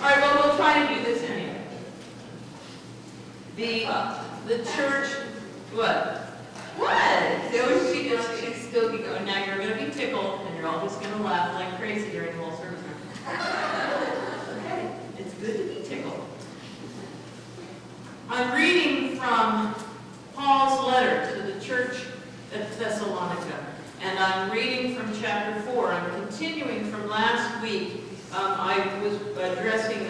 All right, well, we'll try to do this anyway. The church, what? What? So she's still going. Now you're going to be tickled, and you're all just going to laugh like crazy during the whole service. Okay, it's good to be tickled. I'm reading from Paul's letter to the church at Thessalonica, and I'm reading from chapter 4. I'm continuing from last week. I was addressing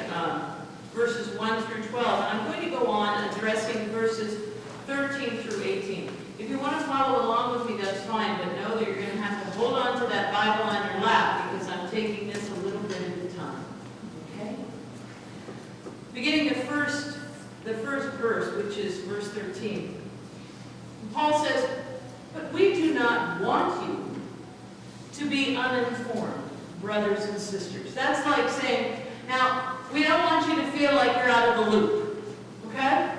verses 1 through 12, and I'm going to go on addressing verses 13 through 18. If you want to follow along with me, that's fine, but know that you're going to have to hold on to that Bible on your lap because I'm taking this a little bit at a time. Okay? Beginning the first verse, which is verse 13. Paul says, "But we do not want you to be uninformed, brothers and sisters." That's like saying, now, we don't want you to feel like you're out of the loop. Okay?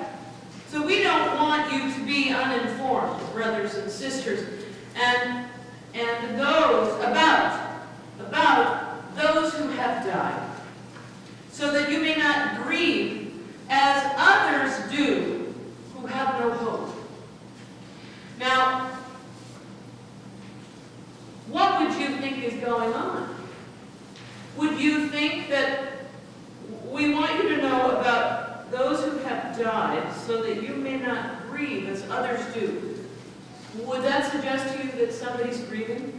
So we don't want you to be uninformed, brothers and sisters, and those about those who have died, so that you may not grieve as others do who have no hope. Now, what would you think is going on? Would you think that we want you to know about those who have died so that you may not grieve as others do? Would that suggest to you that somebody's grieving?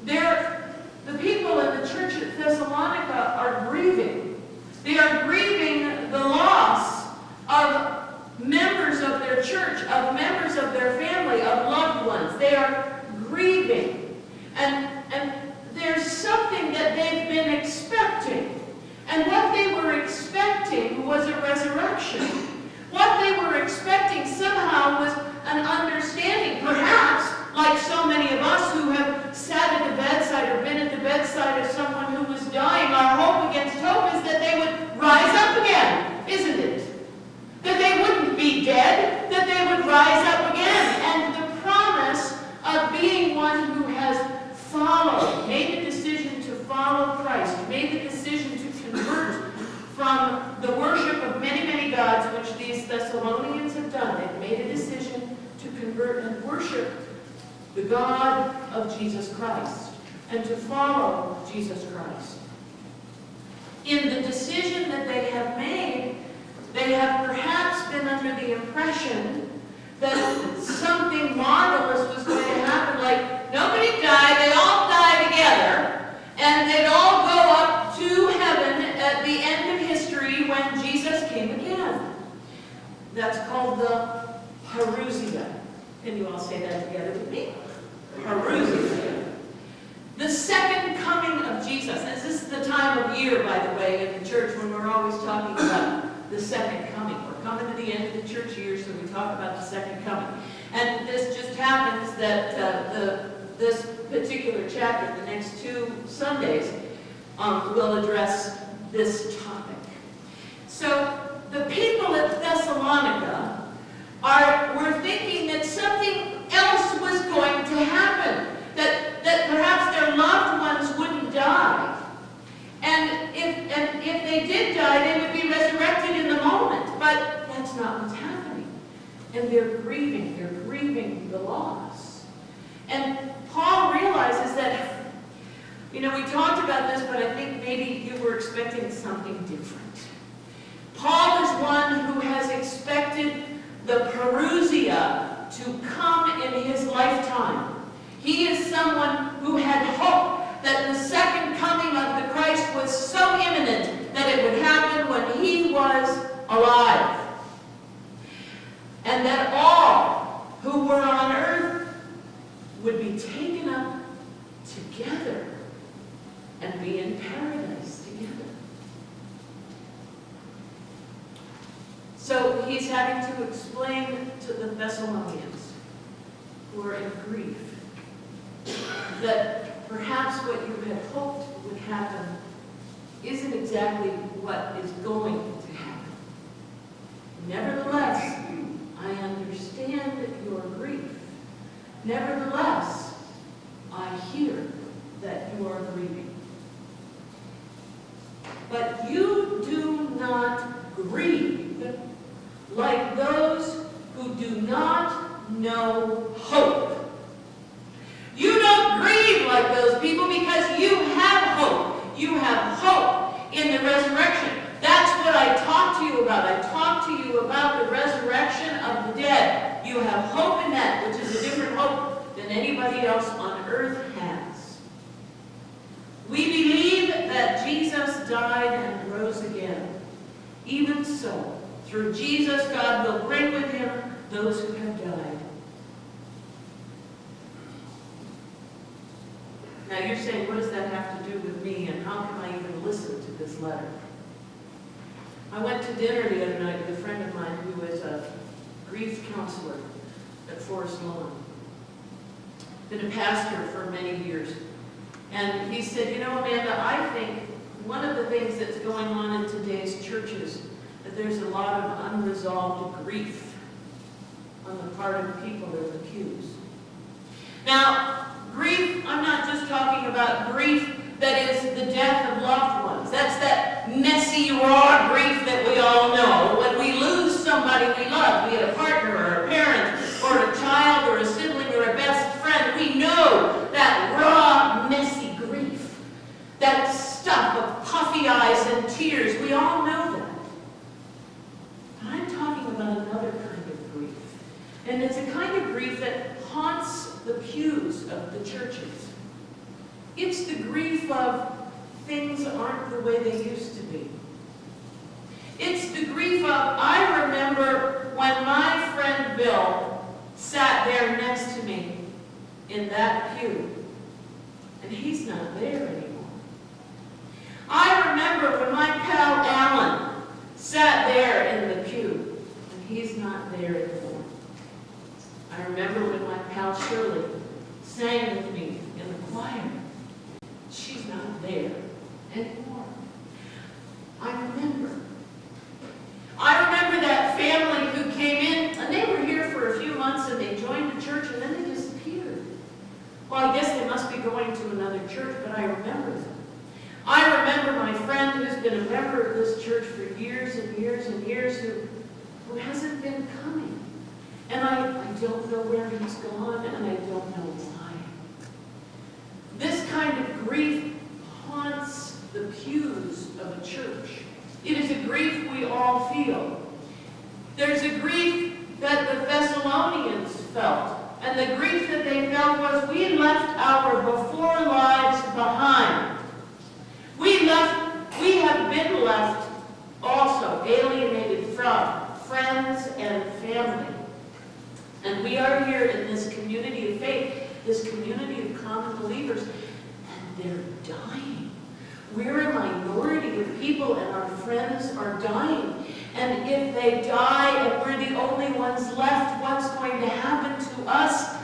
The people in the church at Thessalonica are grieving. They are grieving the loss of members of their church, of members of their family, of loved ones. They are grieving. And there's something that they've been expecting. And what they were expecting was a resurrection. What they were expecting somehow was an understanding, perhaps, like so many of us who have sat at the bedside or been at the bedside of someone who was dying. Our hope against hope is that they would rise up again, isn't it? That they wouldn't be dead, that they would rise up again. And the promise of being one who has followed, made the decision to follow Christ, made the decision to convert from the worship of many, many gods, which these Thessalonians have done. They've made a decision to convert and worship the God of Jesus Christ and to follow Jesus Christ. In the decision that they have made, they have perhaps been under the impression that something marvelous was going to happen, like nobody died, they all die together, and they'd all go up to heaven at the end of history when Jesus came again. That's called the parousia. Can you all say that together with me? Parousia. The second coming of Jesus. This is the time of year, by the way, in the church when we're always talking about the second coming. We're coming to the end of the church year, so we talk about the second coming. And this just happens that this particular chapter, the next 2 Sundays, will address this topic. So the people at Thessalonica were thinking that something else was going to happen, that perhaps their loved ones wouldn't die. And if they did die, they would be resurrected in the moment. But that's not what's happening. And they're grieving the loss. And Paul realizes that, we talked about this, but I think maybe you were expecting something different. Paul is one who has expected the parousia to come in his lifetime. He is someone who had hoped that the second coming of the Christ was so imminent that it would happen when he was alive. And that all who were on earth would be taken up together and be in paradise together. So he's having to explain to the Thessalonians who are in grief that perhaps what you had hoped would happen isn't exactly what is going to happen. Nevertheless, I understand your grief. Nevertheless, I hear that you are grieving. But you do not grieve like those who do not know hope. You don't grieve like those people because you have hope. You have hope in the resurrection. That's what I talked to you about. I talked to you about the resurrection of the dead. You have hope in that, which is a different hope than anybody else on earth has. We believe that Jesus died and rose again. Even so, through Jesus, God will bring with him those who have died. Now you're saying, what does that have to do with me, and how can I even listen to this letter? I went to dinner the other night with a friend of mine who is a grief counselor at Forest Lawn. Been a pastor for many years. And he said, you know, Amanda, I think one of the things that's going on in today's churches, that there's a lot of unresolved grief on the part of people in the pews. Now, grief, I'm not just talking about grief that is the death of loved ones. That's that messy, raw grief that we all know. When we lose somebody we love, be it a partner or a parent or a child or a sibling or a best friend, we know that raw, messy grief. That stuff of puffy eyes and tears. We all know that. But I'm talking about another kind of grief. And it's a kind of grief that haunts the pews of the churches. It's the grief of things aren't the way they used to be. It's the grief of, I remember when my friend Bill sat there next to me in that pew, and he's not there anymore. I remember when my pal Alan sat there in the pew, and he's not there anymore. I remember when my pal Shirley sang with me in the choir. She's not there anymore. I remember that family who came in, and they were here for a few months, and they joined the church, and then they disappeared. Well, I guess they must be going to another church, but I remember them. I remember my friend who's been a member of this church for years and years and years who hasn't been coming. And I don't know where he's gone, and I don't know why. This kind of grief haunts the pews of a church. It is a grief we all feel. There's a grief that the Thessalonians felt. And the grief that they felt was, we left our before lives behind. We have been left also alienated from friends and family. And we are here in this community of faith, this community of common believers, and they're dying. We're a minority of people, and our friends are dying. And if they die and we're the only ones left, what's going to happen to us?